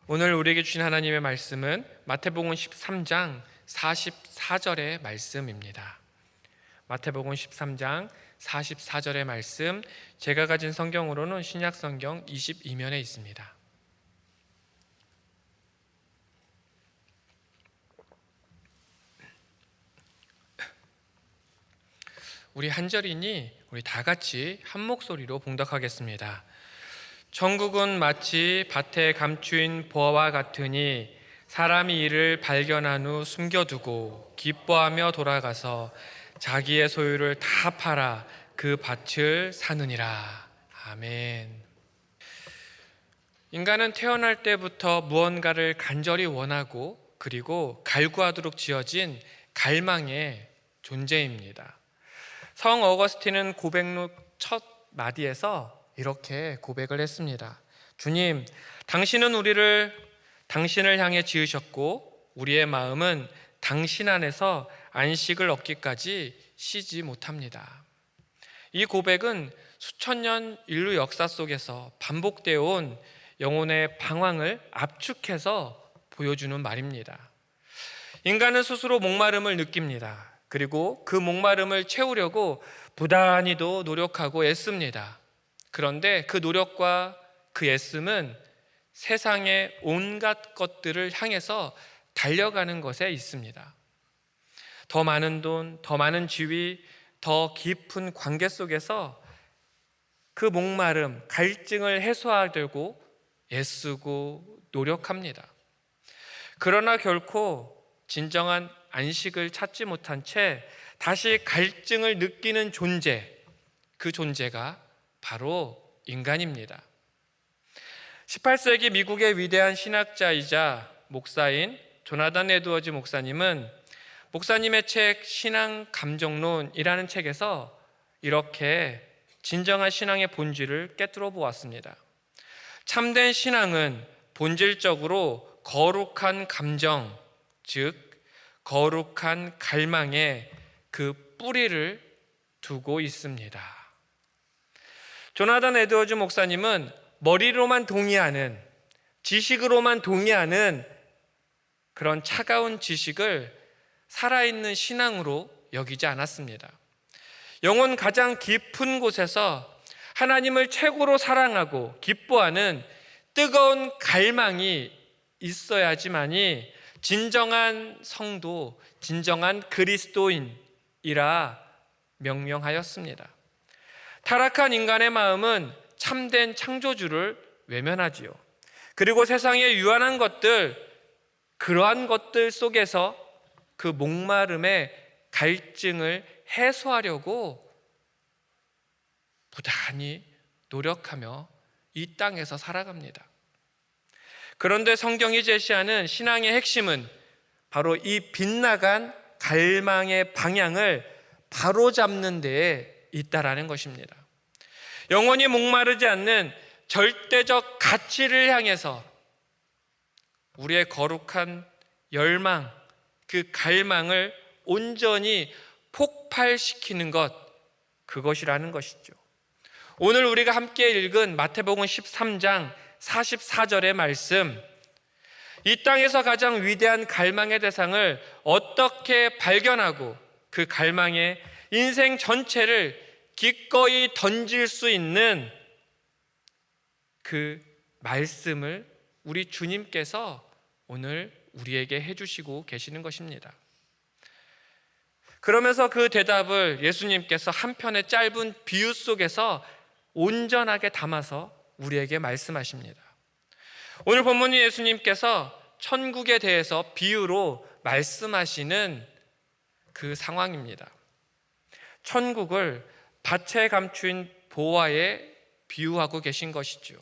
오늘 우리에게 주신 하나님의 말씀은 마태복음 13장 44절의 말씀입니다. 마태복음 13장 44절의 말씀, 제가 가진 성경으로는 신약성경 22면에 있습니다. 우리 한절이니 우리 다 같이 한 목소리로 봉독하겠습니다. 천국은 마치 밭에 감추인 보화와 같으니 사람이 이를 발견한 후 숨겨두고 기뻐하며 돌아가서 자기의 소유를 다 팔아 그 밭을 사느니라. 아멘. 인간은 태어날 때부터 무언가를 간절히 원하고 그리고 갈구하도록 지어진 갈망의 존재입니다. 성 어거스틴은 고백록 첫 마디에서 이렇게 고백을 했습니다. 주님, 당신은 우리를 당신을 향해 지으셨고 우리의 마음은 당신 안에서 안식을 얻기까지 쉬지 못합니다. 이 고백은 수천 년 인류 역사 속에서 반복되어 온 영혼의 방황을 압축해서 보여주는 말입니다. 인간은 스스로 목마름을 느낍니다. 그리고 그 목마름을 채우려고 부단히도 노력하고 애씁니다. 그런데 그 노력과 그 애씀은 세상의 온갖 것들을 향해서 달려가는 것에 있습니다. 더 많은 돈, 더 많은 지위, 더 깊은 관계 속에서 그 목마름, 갈증을 해소하려고 애쓰고 노력합니다. 그러나 결코 진정한 안식을 찾지 못한 채 다시 갈증을 느끼는 존재, 그 존재가 바로 인간입니다. 18세기 미국의 위대한 신학자이자 목사인 조나단 에드워즈 목사님은 목사님의 책 신앙 감정론이라는 책에서 이렇게 진정한 신앙의 본질을 꿰뚫어 보았습니다. 참된 신앙은 본질적으로 거룩한 감정, 즉 거룩한 갈망에 그 뿌리를 두고 있습니다. 조나단 에드워즈 목사님은 머리로만 동의하는, 지식으로만 동의하는 그런 차가운 지식을 살아있는 신앙으로 여기지 않았습니다. 영혼 가장 깊은 곳에서 하나님을 최고로 사랑하고 기뻐하는 뜨거운 갈망이 있어야지만이 진정한 성도, 진정한 그리스도인이라 명명하였습니다. 타락한 인간의 마음은 참된 창조주를 외면하지요. 그리고 세상의 유한한 것들, 그러한 것들 속에서 그 목마름의 갈증을 해소하려고 부단히 노력하며 이 땅에서 살아갑니다. 그런데 성경이 제시하는 신앙의 핵심은 바로 이 빗나간 갈망의 방향을 바로잡는 데에 있다라는 것입니다. 영원히 목마르지 않는 절대적 가치를 향해서 우리의 거룩한 열망, 그 갈망을 온전히 폭발시키는 것, 그것이라는 것이죠. 오늘 우리가 함께 읽은 마태복음 13장 44절의 말씀, 이 땅에서 가장 위대한 갈망의 대상을 어떻게 발견하고 그 갈망의 인생 전체를 기꺼이 던질 수 있는 그 말씀을 우리 주님께서 오늘 우리에게 해주시고 계시는 것입니다. 그러면서 그 대답을 예수님께서 한 편의 짧은 비유 속에서 온전하게 담아서 우리에게 말씀하십니다. 오늘 본문이 예수님께서 천국에 대해서 비유로 말씀하시는 그 상황입니다. 천국을 밭에 감춘 보화에 비유하고 계신 것이죠.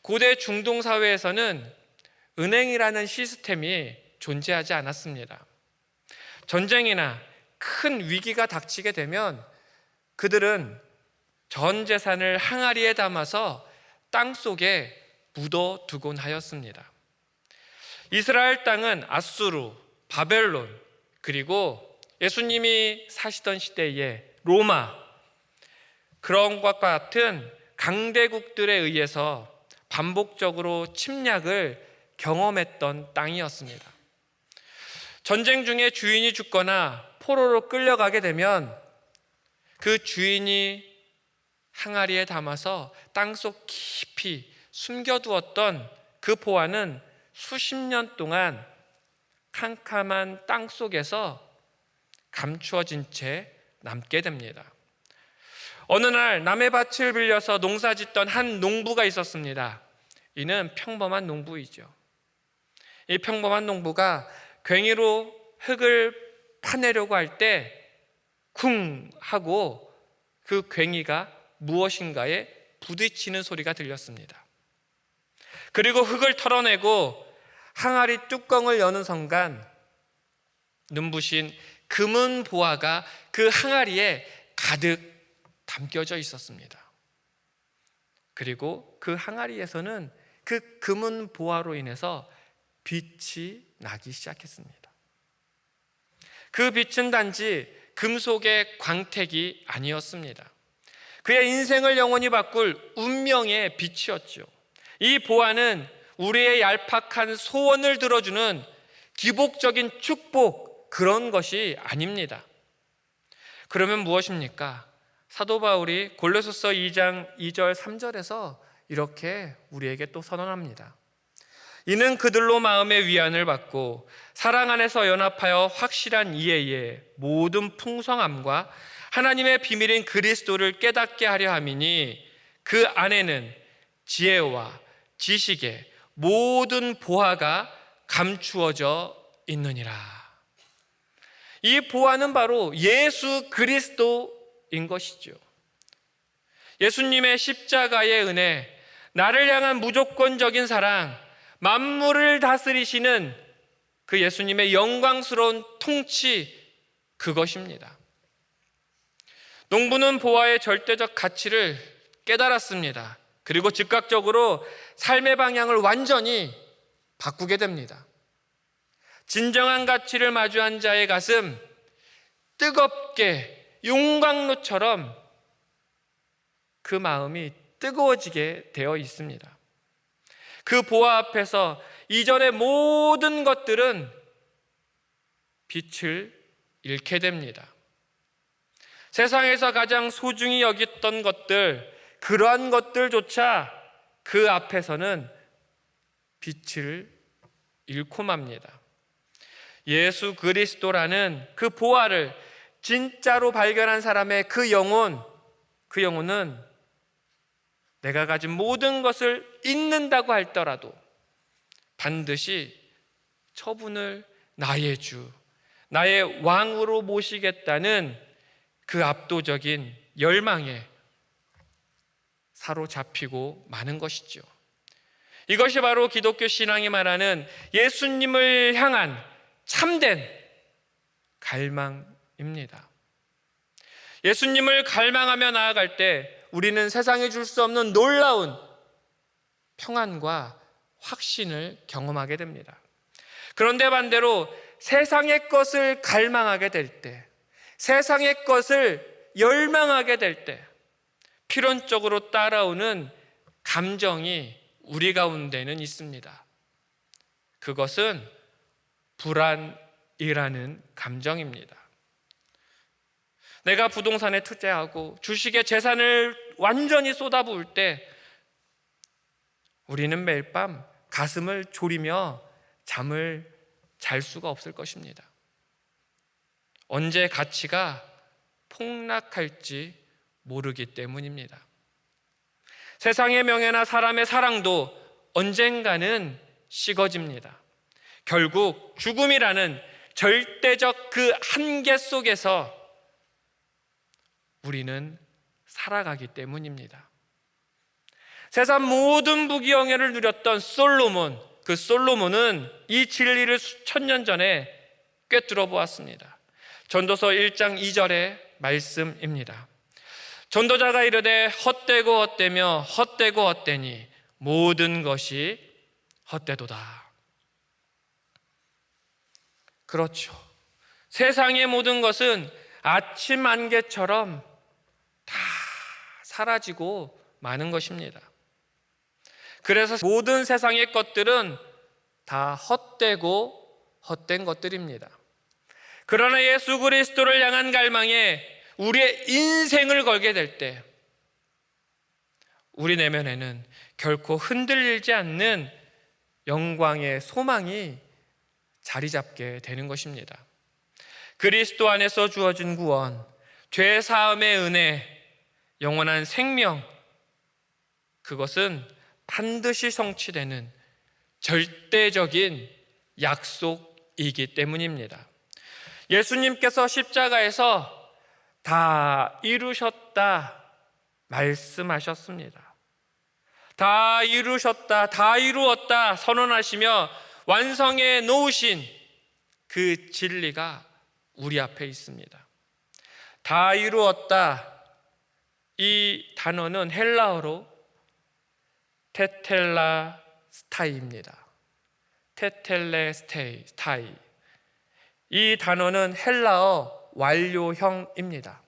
고대 중동 사회에서는 은행이라는 시스템이 존재하지 않았습니다. 전쟁이나 큰 위기가 닥치게 되면 그들은 전 재산을 항아리에 담아서 땅 속에 묻어두곤 하였습니다. 이스라엘 땅은 아수르, 바벨론, 그리고 예수님이 사시던 시대에 로마, 그런 것과 같은 강대국들에 의해서 반복적으로 침략을 경험했던 땅이었습니다. 전쟁 중에 주인이 죽거나 포로로 끌려가게 되면 그 주인이 항아리에 담아서 땅속 깊이 숨겨두었던 그 보화는 수십 년 동안 캄캄한 땅 속에서 감추어진 채 남게 됩니다. 어느 날 남의 밭을 빌려서 농사짓던 한 농부가 있었습니다. 이는 평범한 농부이죠. 이 평범한 농부가 괭이로 흙을 파내려고 할 때 쿵 하고 그 괭이가 무엇인가에 부딪히는 소리가 들렸습니다. 그리고 흙을 털어내고 항아리 뚜껑을 여는 순간 눈부신 금은 보화가 그 항아리에 가득 담겨져 있었습니다. 그리고 그 항아리에서는 그 금은 보화로 인해서 빛이 나기 시작했습니다. 그 빛은 단지 금속의 광택이 아니었습니다. 그의 인생을 영원히 바꿀 운명의 빛이었죠. 이 보화는 우리의 얄팍한 소원을 들어주는 기복적인 축복, 그런 것이 아닙니다. 그러면 무엇입니까? 사도 바울이 골로새서 2장 2절 3절에서 이렇게 우리에게 또 선언합니다. 이는 그들로 마음의 위안을 받고 사랑 안에서 연합하여 확실한 이해에 모든 풍성함과 하나님의 비밀인 그리스도를 깨닫게 하려 함이니 그 안에는 지혜와 지식의 모든 보화가 감추어져 있느니라. 이 보화는 바로 예수 그리스도인 것이죠. 예수님의 십자가의 은혜, 나를 향한 무조건적인 사랑, 만물을 다스리시는 그 예수님의 영광스러운 통치, 그것입니다. 농부는 보화의 절대적 가치를 깨달았습니다. 그리고 즉각적으로 삶의 방향을 완전히 바꾸게 됩니다. 진정한 가치를 마주한 자의 가슴, 뜨겁게 용광로처럼 그 마음이 뜨거워지게 되어 있습니다. 그 보화 앞에서 이전의 모든 것들은 빛을 잃게 됩니다. 세상에서 가장 소중히 여겼던 것들, 그러한 것들조차 그 앞에서는 빛을 잃고 맙니다. 예수 그리스도라는 그 보화를 진짜로 발견한 사람의 그 영혼은 내가 가진 모든 것을 잃는다고 할지라도 반드시 처분을 나의 주, 나의 왕으로 모시겠다는 그 압도적인 열망에 사로잡히고 마는 것이죠. 이것이 바로 기독교 신앙이 말하는 예수님을 향한 참된 갈망입니다. 예수님을 갈망하며 나아갈 때 우리는 세상에 줄 수 없는 놀라운 평안과 확신을 경험하게 됩니다. 그런데 반대로 세상의 것을 갈망하게 될 때, 세상의 것을 열망하게 될 때 필연적으로 따라오는 감정이 우리 가운데는 있습니다. 그것은 불안이라는 감정입니다. 내가 부동산에 투자하고 주식에 재산을 완전히 쏟아부을 때 우리는 매일 밤 가슴을 졸이며 잠을 잘 수가 없을 것입니다. 언제 가치가 폭락할지 모르기 때문입니다. 세상의 명예나 사람의 사랑도 언젠가는 식어집니다. 결국 죽음이라는 절대적 그 한계 속에서 우리는 살아가기 때문입니다. 세상 모든 부귀영예를 누렸던 솔로몬, 그 솔로몬은 이 진리를 수천 년 전에 꿰뚫어 보았습니다. 전도서 1장 2절의 말씀입니다. 전도자가 이르되 헛되고 헛되며 헛되고 헛되니 모든 것이 헛되도다. 그렇죠. 세상의 모든 것은 아침 안개처럼 다 사라지고 마는 것입니다. 그래서 모든 세상의 것들은 다 헛되고 헛된 것들입니다. 그러나 예수 그리스도를 향한 갈망에 우리의 인생을 걸게 될 때 우리 내면에는 결코 흔들리지 않는 영광의 소망이 자리 잡게 되는 것입니다. 그리스도 안에서 주어진 구원, 죄 사함의 은혜, 영원한 생명, 그것은 반드시 성취되는 절대적인 약속이기 때문입니다. 예수님께서 십자가에서 다 이루셨다 말씀하셨습니다. 다 이루셨다, 다 이루었다 선언하시며 완성해 놓으신 그 진리가 우리 앞에 있습니다. 다 이루었다, 이 단어는 헬라어로 테텔라스타이입니다. 테텔레스타이. 이 단어는 헬라어 완료형입니다.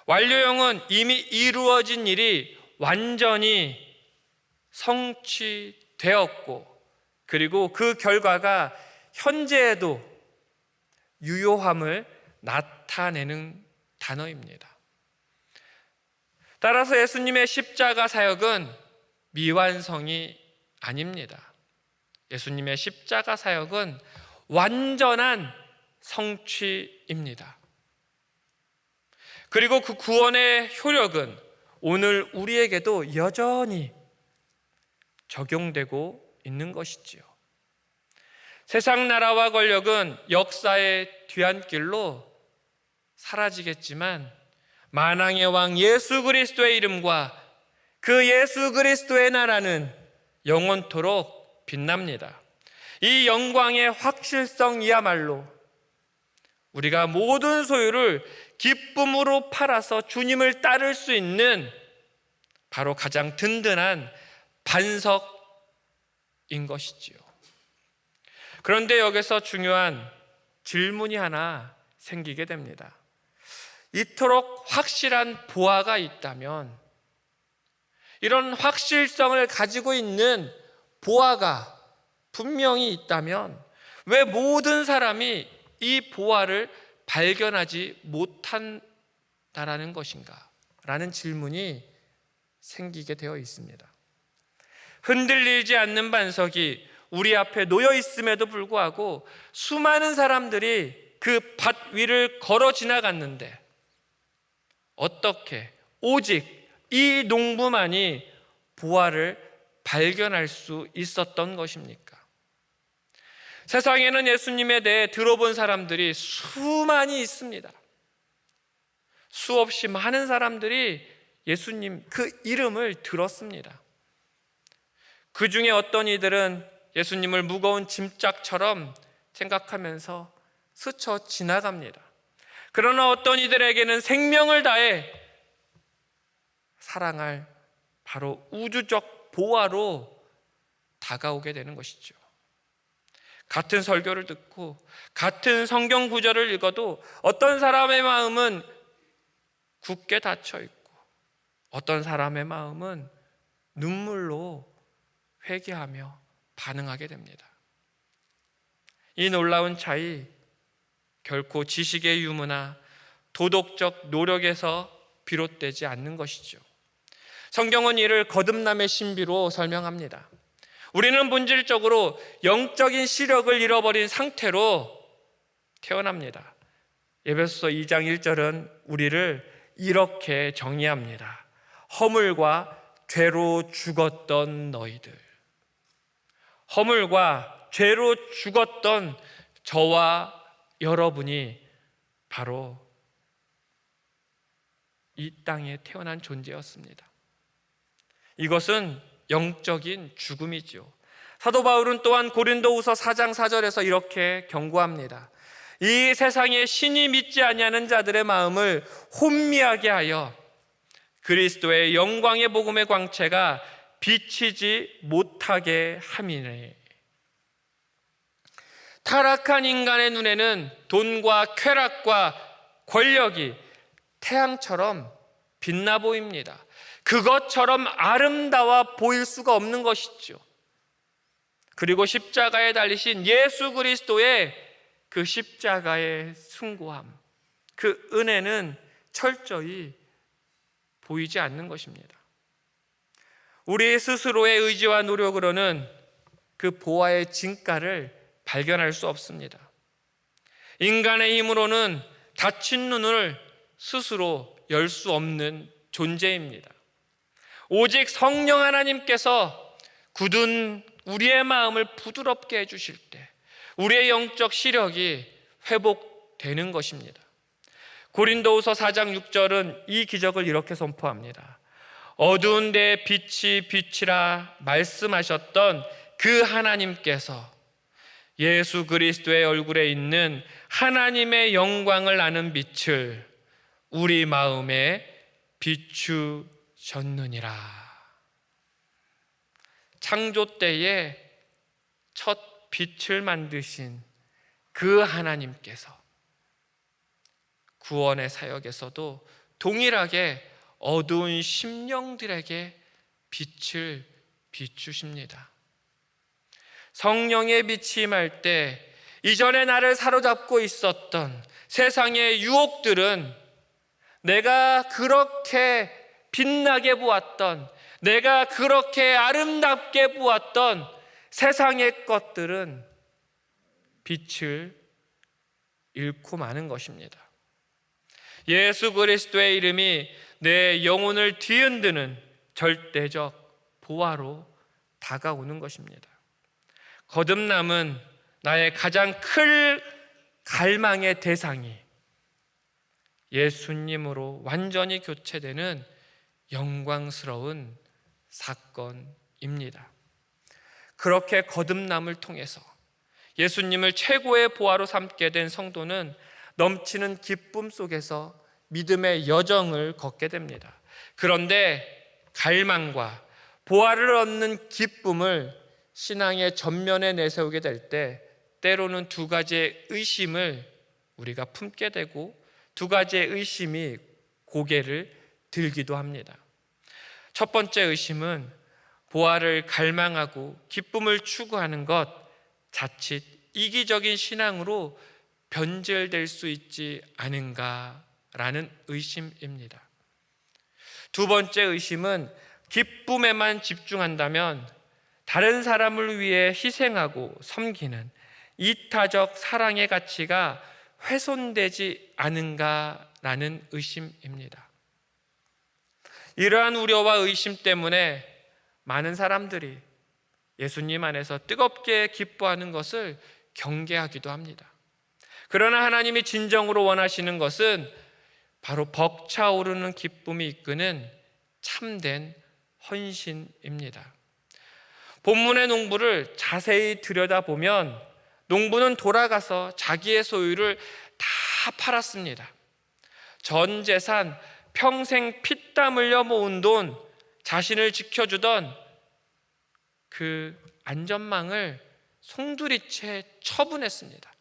완료형은 이미 이루어진 일이 완전히 성취되었고, 그리고 그 결과가 현재에도 유효함을 나타내는 단어입니다. 따라서 예수님의 십자가 사역은 미완성이 아닙니다. 예수님의 십자가 사역은 완전한 성취입니다. 그리고 그 구원의 효력은 오늘 우리에게도 여전히 적용되고 있는 것이지요. 세상 나라와 권력은 역사의 뒤안길로 사라지겠지만 만왕의 왕 예수 그리스도의 이름과 그 예수 그리스도의 나라는 영원토록 빛납니다. 이 영광의 확실성이야말로 우리가 모든 소유를 기쁨으로 팔아서 주님을 따를 수 있는 바로 가장 든든한 반석인 것이지요. 그런데 여기서 중요한 질문이 하나 생기게 됩니다. 이토록 확실한 보화가 있다면, 이런 확실성을 가지고 있는 보화가 분명히 있다면 왜 모든 사람이 이 보화를 발견하지 못한다라는 것인가? 라는 질문이 생기게 되어 있습니다. 흔들리지 않는 반석이 우리 앞에 놓여 있음에도 불구하고 수많은 사람들이 그 밭 위를 걸어 지나갔는데 어떻게 오직 이 농부만이 보화를 발견할 수 있었던 것입니까? 세상에는 예수님에 대해 들어본 사람들이 수많이 있습니다. 수없이 많은 사람들이 예수님 그 이름을 들었습니다. 그 중에 어떤 이들은 예수님을 무거운 짐짝처럼 생각하면서 스쳐 지나갑니다. 그러나 어떤 이들에게는 생명을 다해 사랑할 바로 우주적 보화로 다가오게 되는 것이죠. 같은 설교를 듣고 같은 성경 구절을 읽어도 어떤 사람의 마음은 굳게 닫혀 있고 어떤 사람의 마음은 눈물로 회개하며 반응하게 됩니다. 이 놀라운 차이, 결코 지식의 유무나 도덕적 노력에서 비롯되지 않는 것이죠. 성경은 이를 거듭남의 신비로 설명합니다. 우리는 본질적으로 영적인 시력을 잃어버린 상태로 태어납니다. 에베소서 2장 1절은 우리를 이렇게 정의합니다. 허물과 죄로 죽었던 너희들. 허물과 죄로 죽었던 저와 여러분이 바로 이 땅에 태어난 존재였습니다. 이것은 영적인 죽음이지요. 사도 바울은 또한 고린도후서 4장 4절에서 이렇게 경고합니다. 이 세상에 신이 믿지 아니하는 자들의 마음을 혼미하게 하여 그리스도의 영광의 복음의 광채가 비치지 못하게 함이네. 타락한 인간의 눈에는 돈과 쾌락과 권력이 태양처럼 빛나 보입니다. 그것처럼 아름다워 보일 수가 없는 것이죠. 그리고 십자가에 달리신 예수 그리스도의 그 십자가의 숭고함, 그 은혜는 철저히 보이지 않는 것입니다. 우리 스스로의 의지와 노력으로는 그 보화의 진가를 발견할 수 없습니다. 인간의 힘으로는 닫힌 눈을 스스로 열 수 없는 존재입니다. 오직 성령 하나님께서 굳은 우리의 마음을 부드럽게 해주실 때 우리의 영적 시력이 회복되는 것입니다. 고린도후서 4장 6절은 이 기적을 이렇게 선포합니다. 어두운 데 빛이 빛이라 말씀하셨던 그 하나님께서 예수 그리스도의 얼굴에 있는 하나님의 영광을 아는 빛을 우리 마음에 비추셨느니라. 창조 때에 첫 빛을 만드신 그 하나님께서 구원의 사역에서도 동일하게 어두운 심령들에게 빛을 비추십니다. 성령의 빛이 임할 때 이전에 나를 사로잡고 있었던 세상의 유혹들은 내가 그렇게 빛나게 보았던, 내가 그렇게 아름답게 보았던 세상의 것들은 빛을 잃고 마는 것입니다. 예수 그리스도의 이름이 내 영혼을 뒤흔드는 절대적 보화로 다가오는 것입니다. 거듭남은 나의 가장 큰 갈망의 대상이 예수님으로 완전히 교체되는 영광스러운 사건입니다. 그렇게 거듭남을 통해서 예수님을 최고의 보화로 삼게 된 성도는 넘치는 기쁨 속에서 믿음의 여정을 걷게 됩니다. 그런데 갈망과 보화를 얻는 기쁨을 신앙의 전면에 내세우게 될 때 때로는 두 가지의 의심을 우리가 품게 되고 두 가지의 의심이 고개를 들기도 합니다. 첫 번째 의심은 보화를 갈망하고 기쁨을 추구하는 것 자칫 이기적인 신앙으로 변질될 수 있지 않은가라는 의심입니다. 두 번째 의심은 기쁨에만 집중한다면 다른 사람을 위해 희생하고 섬기는 이타적 사랑의 가치가 훼손되지 않은가라는 의심입니다. 이러한 우려와 의심 때문에 많은 사람들이 예수님 안에서 뜨겁게 기뻐하는 것을 경계하기도 합니다. 그러나 하나님이 진정으로 원하시는 것은 바로 벅차오르는 기쁨이 이끄는 참된 헌신입니다. 본문의 농부를 자세히 들여다보면 농부는 돌아가서 자기의 소유를 다 팔았습니다. 전 재산, 평생 피땀 흘려 모은 돈, 자신을 지켜주던 그 안전망을 송두리째 처분했습니다.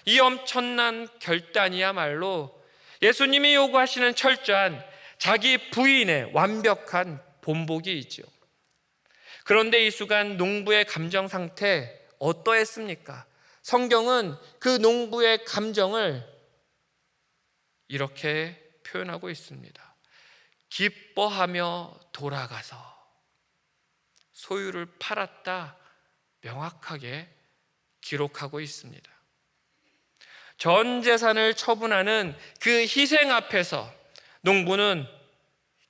이 엄청난 결단이야말로 예수님이 요구하시는 철저한 자기 부인의 완벽한 본보기이죠. 그런데 이 순간 농부의 감정 상태 어떠했습니까? 성경은 그 농부의 감정을 이렇게 표현하고 있습니다. 기뻐하며 돌아가서 소유를 팔았다 명확하게 기록하고 있습니다. 전 재산을 처분하는 그 희생 앞에서 농부는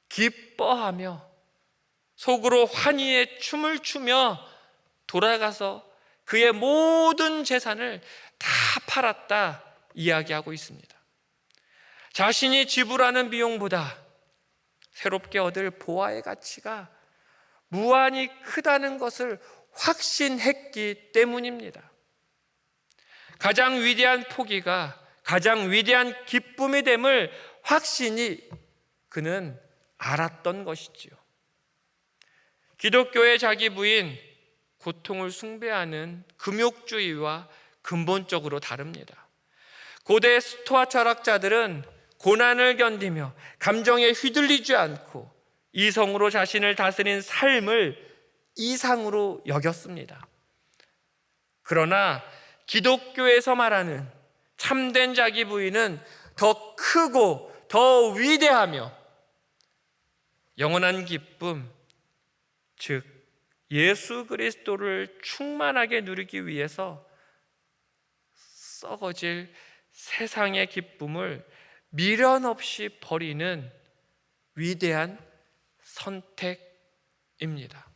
기뻐하며 속으로 환희의 춤을 추며 돌아가서 그의 모든 재산을 다 팔았다 이야기하고 있습니다. 자신이 지불하는 비용보다 새롭게 얻을 보화의 가치가 무한히 크다는 것을 확신했기 때문입니다. 가장 위대한 포기가 가장 위대한 기쁨이 됨을 확신히 그는 알았던 것이지요. 기독교의 자기 부인, 고통을 숭배하는 금욕주의와 근본적으로 다릅니다. 고대 스토아 철학자들은 고난을 견디며 감정에 휘둘리지 않고 이성으로 자신을 다스린 삶을 이상으로 여겼습니다. 그러나 기독교에서 말하는 참된 자기 부인은 더 크고 더 위대하며 영원한 기쁨, 즉 예수 그리스도를 충만하게 누리기 위해서 썩어질 세상의 기쁨을 미련 없이 버리는 위대한 선택입니다.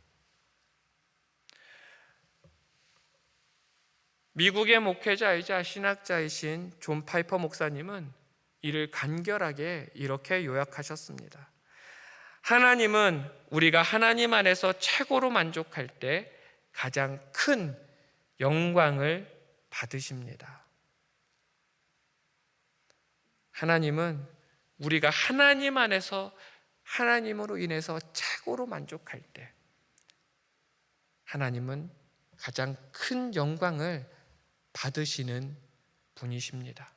미국의 목회자이자 신학자이신 존 파이퍼 목사님은 이를 간결하게 이렇게 요약하셨습니다. 하나님은 우리가 하나님 안에서 최고로 만족할 때 가장 큰 영광을 받으십니다. 하나님은 우리가 하나님 안에서 하나님으로 인해서 최고로 만족할 때 하나님은 가장 큰 영광을 받으시는 분이십니다.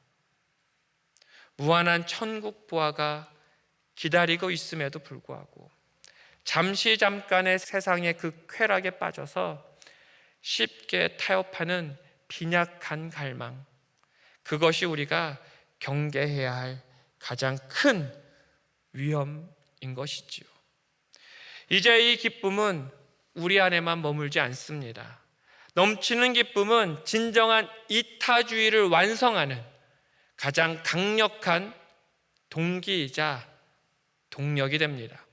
무한한 천국 보화가 기다리고 있음에도 불구하고 잠깐의 세상의 그 쾌락에 빠져서 쉽게 타협하는 빈약한 갈망, 그것이 우리가 경계해야 할 가장 큰 위험인 것이지요. 이제 이 기쁨은 우리 안에만 머물지 않습니다. 넘치는 기쁨은 진정한 이타주의를 완성하는 가장 강력한 동기이자 동력이 됩니다.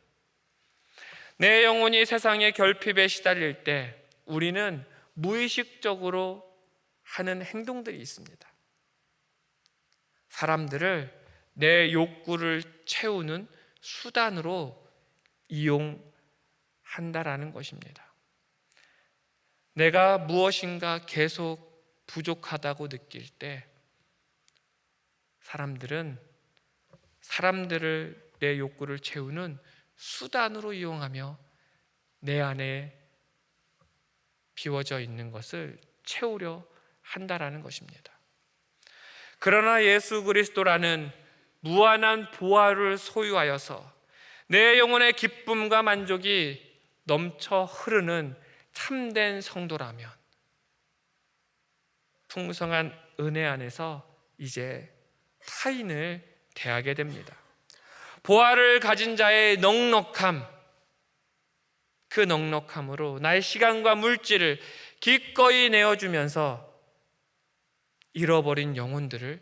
내 영혼이 세상의 결핍에 시달릴 때 우리는 무의식적으로 하는 행동들이 있습니다. 사람들을 내 욕구를 채우는 수단으로 이용한다라는 것입니다. 내가 무엇인가 계속 부족하다고 느낄 때 사람들을 내 욕구를 채우는 수단으로 이용하며 내 안에 비워져 있는 것을 채우려 한다라는 것입니다. 그러나 예수 그리스도라는 무한한 보화를 소유하여서 내 영혼의 기쁨과 만족이 넘쳐 흐르는 참된 성도라면 풍성한 은혜 안에서 이제 타인을 대하게 됩니다. 보화를 가진 자의 넉넉함, 그 넉넉함으로 나의 시간과 물질을 기꺼이 내어주면서 잃어버린 영혼들을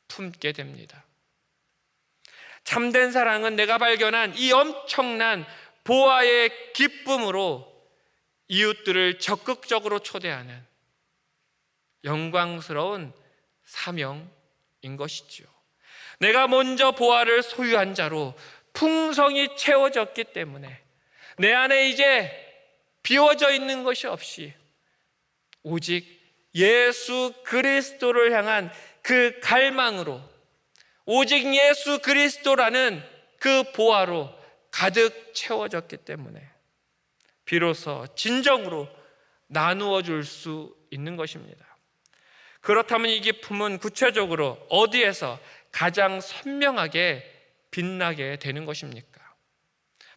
품게 됩니다. 참된 사랑은 내가 발견한 이 엄청난 보화의 기쁨으로 이웃들을 적극적으로 초대하는 영광스러운 사명인 것이지요. 내가 먼저 보화를 소유한 자로 풍성이 채워졌기 때문에 내 안에 이제 비워져 있는 것이 없이 오직 예수 그리스도를 향한 그 갈망으로, 오직 예수 그리스도라는 그 보화로 가득 채워졌기 때문에 비로소 진정으로 나누어 줄 수 있는 것입니다. 그렇다면 이 기쁨은 구체적으로 어디에서 가장 선명하게 빛나게 되는 것입니까?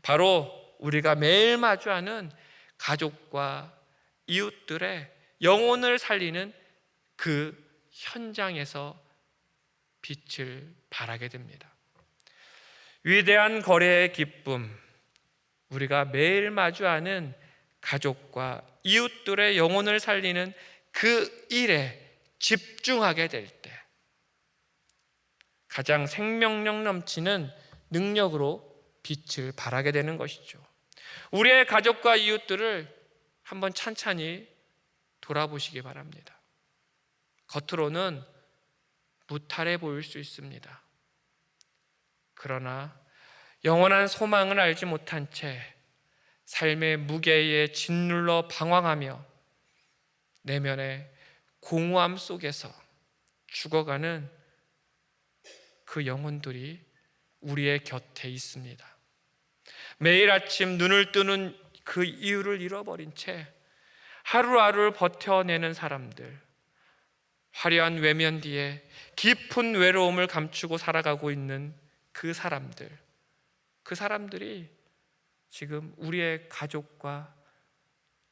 바로 우리가 매일 마주하는 가족과 이웃들의 영혼을 살리는 그 현장에서 빛을 발하게 됩니다. 위대한 거래의 기쁨, 우리가 매일 마주하는 가족과 이웃들의 영혼을 살리는 그 일에 집중하게 될 때 가장 생명력 넘치는 능력으로 빛을 발하게 되는 것이죠. 우리의 가족과 이웃들을 한번 찬찬히 돌아보시기 바랍니다. 겉으로는 무탈해 보일 수 있습니다. 그러나 영원한 소망을 알지 못한 채 삶의 무게에 짓눌러 방황하며 내면의 공허함 속에서 죽어가는 그 영혼들이 우리의 곁에 있습니다. 매일 아침 눈을 뜨는 그 이유를 잃어버린 채 하루하루를 버텨내는 사람들, 화려한 외면 뒤에 깊은 외로움을 감추고 살아가고 있는 그 사람들이 지금 우리의 가족과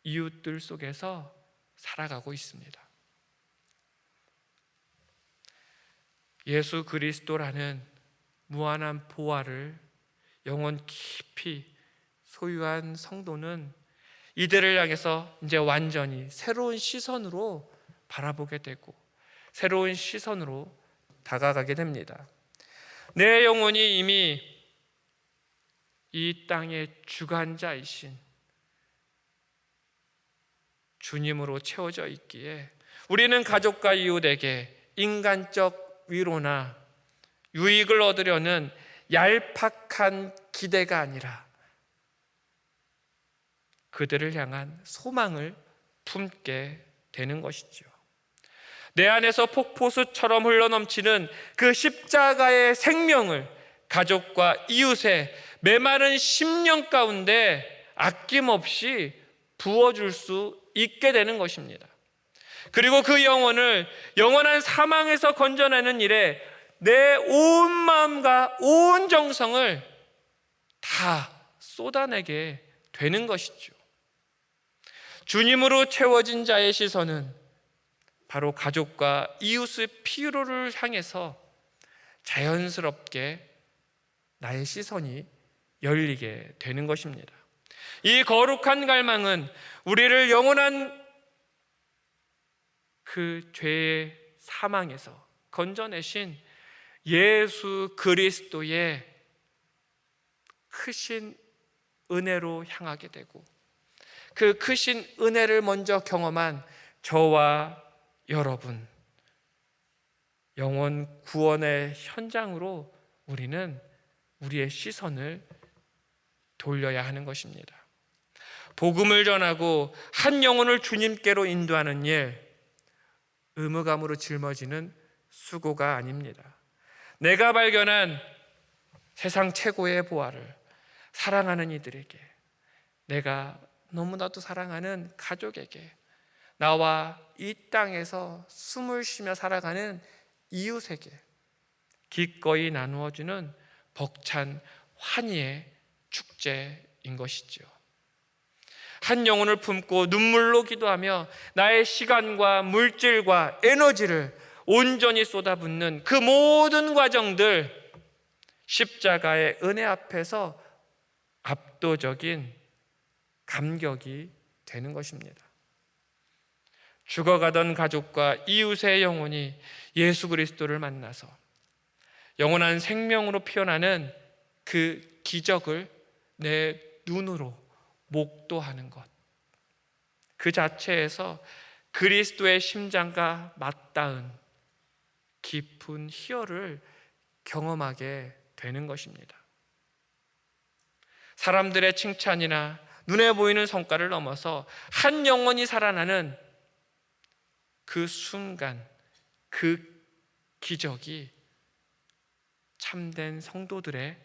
이웃들 속에서 살아가고 있습니다. 예수 그리스도라는 무한한 보화를 영혼 깊이 소유한 성도는 이들을 향해서 이제 완전히 새로운 시선으로 바라보게 되고 새로운 시선으로 다가가게 됩니다. 내 영혼이 이미 이 땅의 주관자이신 주님으로 채워져 있기에 우리는 가족과 이웃에게 인간적 위로나 유익을 얻으려는 얄팍한 기대가 아니라 그들을 향한 소망을 품게 되는 것이죠. 내 안에서 폭포수처럼 흘러넘치는 그 십자가의 생명을 가족과 이웃의 메마른 심령 가운데 아낌없이 부어줄 수 있게 되는 것입니다. 그리고 그 영혼을 영원한 사망에서 건져내는 일에 내 온 마음과 온 정성을 다 쏟아내게 되는 것이죠. 주님으로 채워진 자의 시선은 바로 가족과 이웃의 필요를 향해서 자연스럽게 나의 시선이 열리게 되는 것입니다. 이 거룩한 갈망은 우리를 영원한 그 죄의 사망에서 건져내신 예수 그리스도의 크신 은혜로 향하게 되고 그 크신 은혜를 먼저 경험한 저와 여러분, 영혼 구원의 현장으로 우리는 우리의 시선을 돌려야 하는 것입니다. 복음을 전하고 한 영혼을 주님께로 인도하는 일, 의무감으로 짊어지는 수고가 아닙니다. 내가 발견한 세상 최고의 보화를 사랑하는 이들에게, 내가 너무나도 사랑하는 가족에게, 나와 이 땅에서 숨을 쉬며 살아가는 이웃에게 기꺼이 나누어주는 벅찬 환희의 축제인 것이죠. 한 영혼을 품고 눈물로 기도하며 나의 시간과 물질과 에너지를 온전히 쏟아붓는 그 모든 과정들, 십자가의 은혜 앞에서 압도적인 감격이 되는 것입니다. 죽어가던 가족과 이웃의 영혼이 예수 그리스도를 만나서 영원한 생명으로 피어나는 그 기적을 내 눈으로 목도하는 것, 그 자체에서 그리스도의 심장과 맞닿은 깊은 희열을 경험하게 되는 것입니다. 사람들의 칭찬이나 눈에 보이는 성과를 넘어서 한 영혼이 살아나는 그 순간, 그 기적이 참된 성도들의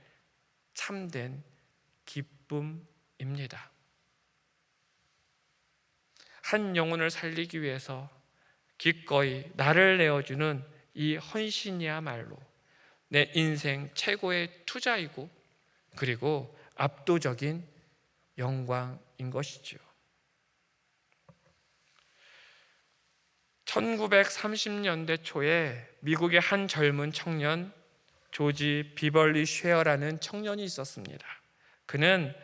참된 기쁨입니다. 한 영혼을 살리기 위해서 기꺼이 나를 내어주는 이 헌신이야말로 내 인생 최고의 투자이고 그리고 압도적인 영광인 것이죠. 1930년대 초에 미국의 한 젊은 청년 조지 비벌리 쉐어라는 청년이 있었습니다. 그는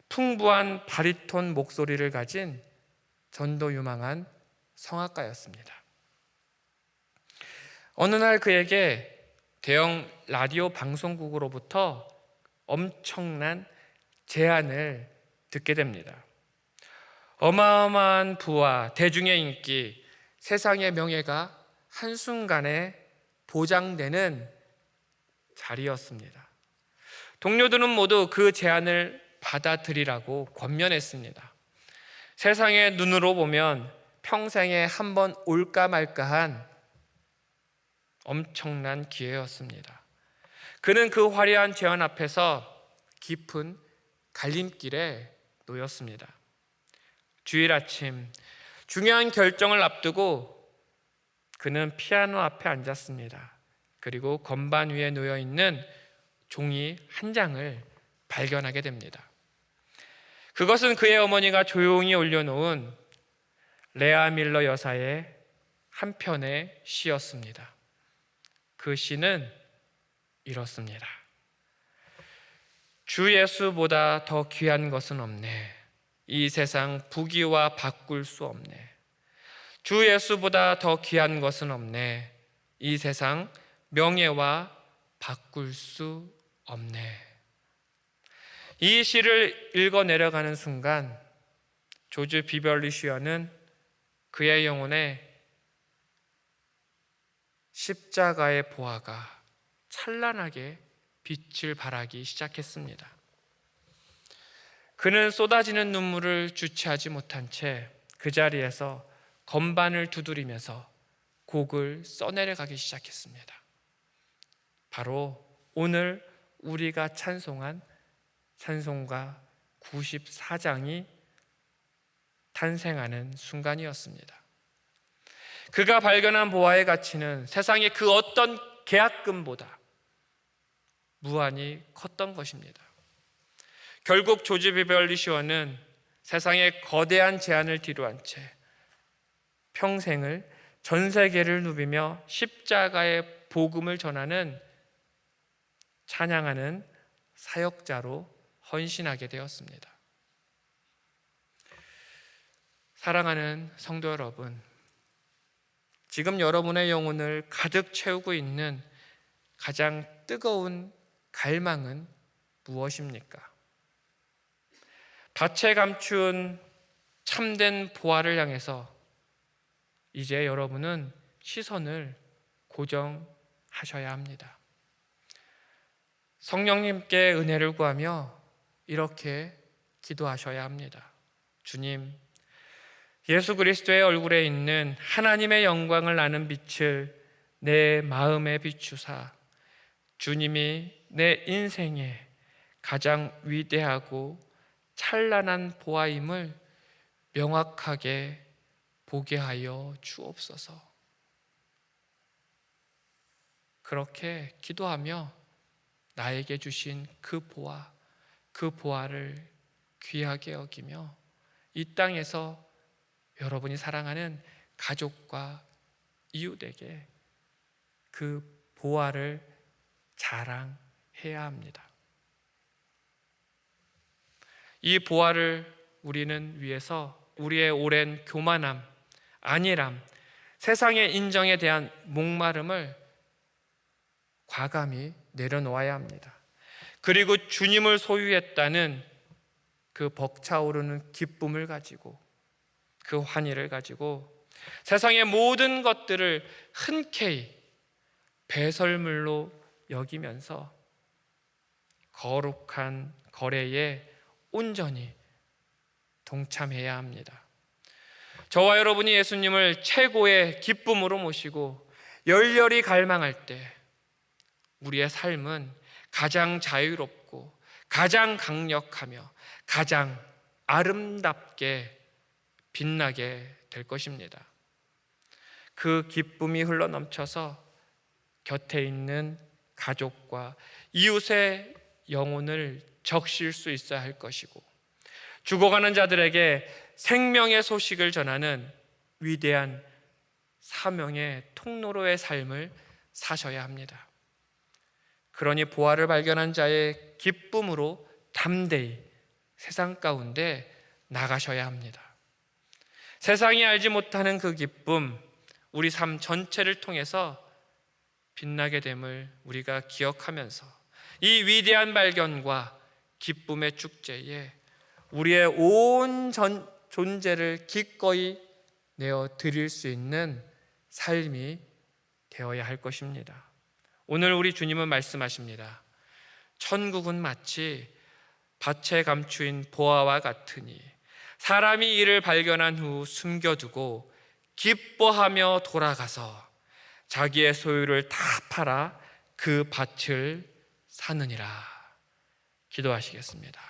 풍부한 바리톤 목소리를 가진 전도 유망한 성악가였습니다. 어느 날 그에게 대형 라디오 방송국으로부터 엄청난 제안을 듣게 됩니다. 어마어마한 부와 대중의 인기, 세상의 명예가 한순간에 보장되는 자리였습니다. 동료들은 모두 그 제안을 받아들이라고 권면했습니다. 세상의 눈으로 보면 평생에 한 번 올까 말까한 엄청난 기회였습니다. 그는 그 화려한 제안 앞에서 깊은 갈림길에 놓였습니다. 주일 아침 중요한 결정을 앞두고 그는 피아노 앞에 앉았습니다. 그리고 건반 위에 놓여 있는 종이 한 장을 발견하게 됩니다. 그것은 그의 어머니가 조용히 올려놓은 레아 밀러 여사의 한 편의 시였습니다. 그 시는 이렇습니다. 주 예수보다 더 귀한 것은 없네. 이 세상 부귀와 바꿀 수 없네. 주 예수보다 더 귀한 것은 없네. 이 세상 명예와 바꿀 수 없네. 이 시를 읽어 내려가는 순간 조지 비벌리 슈어는 그의 영혼에 십자가의 보화가 찬란하게 빛을 발하기 시작했습니다. 그는 쏟아지는 눈물을 주체하지 못한 채 그 자리에서 건반을 두드리면서 곡을 써내려가기 시작했습니다. 바로 오늘 우리가 찬송한 찬송가 94장이 탄생하는 순간이었습니다. 그가 발견한 보화의 가치는 세상의 그 어떤 계약금보다 무한히 컸던 것입니다. 결국 조지 비벌리 슈어는 세상의 거대한 제한을 뒤로한 채 평생을 전 세계를 누비며 십자가의 복음을 전하는 찬양하는 사역자로 헌신하게 되었습니다. 사랑하는 성도 여러분, 지금 여러분의 영혼을 가득 채우고 있는 가장 뜨거운 갈망은 무엇입니까? 밭에 감춘 참된 보화를 향해서 이제 여러분은 시선을 고정하셔야 합니다. 성령님께 은혜를 구하며 이렇게 기도하셔야 합니다. 주님, 예수 그리스도의 얼굴에 있는 하나님의 영광을 나는 빛을 내 마음에 비추사 주님이 내 인생에 가장 위대하고 찬란한 보화임을 명확하게 보게 하여 주옵소서. 그렇게 기도하며 나에게 주신 그 보화를 귀하게 여기며 이 땅에서 여러분이 사랑하는 가족과 이웃에게 그 보화를 자랑해야 합니다. 이 보화를 우리는 위해서 우리의 오랜 교만함, 안일함, 세상의 인정에 대한 목마름을 과감히 내려놓아야 합니다. 그리고 주님을 소유했다는 그 벅차오르는 기쁨을 가지고 그 환희를 가지고 세상의 모든 것들을 흔쾌히 배설물로 여기면서 거룩한 거래에 온전히 동참해야 합니다. 저와 여러분이 예수님을 최고의 기쁨으로 모시고 열렬히 갈망할 때 우리의 삶은 가장 자유롭고 가장 강력하며 가장 아름답게 빛나게 될 것입니다. 그 기쁨이 흘러넘쳐서 곁에 있는 가족과 이웃의 영혼을 적실 수 있어야 할 것이고 죽어가는 자들에게 생명의 소식을 전하는 위대한 사명의 통로로의 삶을 사셔야 합니다. 그러니 보화를 발견한 자의 기쁨으로 담대히 세상 가운데 나가셔야 합니다. 세상이 알지 못하는 그 기쁨, 우리 삶 전체를 통해서 빛나게 됨을 우리가 기억하면서 이 위대한 발견과 기쁨의 축제에 우리의 온 존재를 기꺼이 내어 드릴 수 있는 삶이 되어야 할 것입니다. 오늘 우리 주님은 말씀하십니다. 천국은 마치 밭에 감추인 보화와 같으니 사람이 이를 발견한 후 숨겨두고 기뻐하며 돌아가서 자기의 소유를 다 팔아 그 밭을 사느니라. 기도하시겠습니다.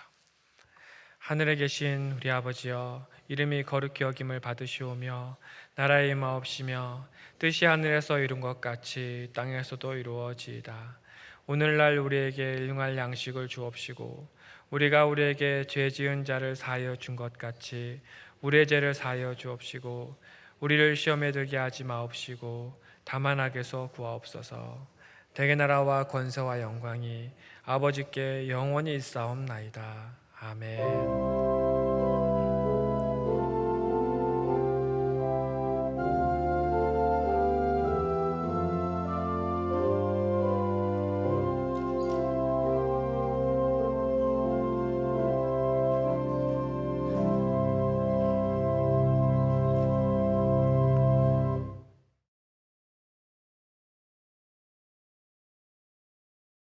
하늘에 계신 우리 아버지여, 이름이 거룩히 여김을 받으시오며 나라의 임하옵시며 뜻이 하늘에서 이룬 것 같이 땅에서도 이루어지이다. 오늘날 우리에게 일용할 양식을 주옵시고 우리가 우리에게 죄 지은 자를 사하여 준 것 같이 우리의 죄를 사하여 주옵시고 우리를 시험에 들게 하지 마옵시고 다만 악에서 구하옵소서. 대개 나라와 권세와 영광이 아버지께 영원히 있사옵나이다. 아멘.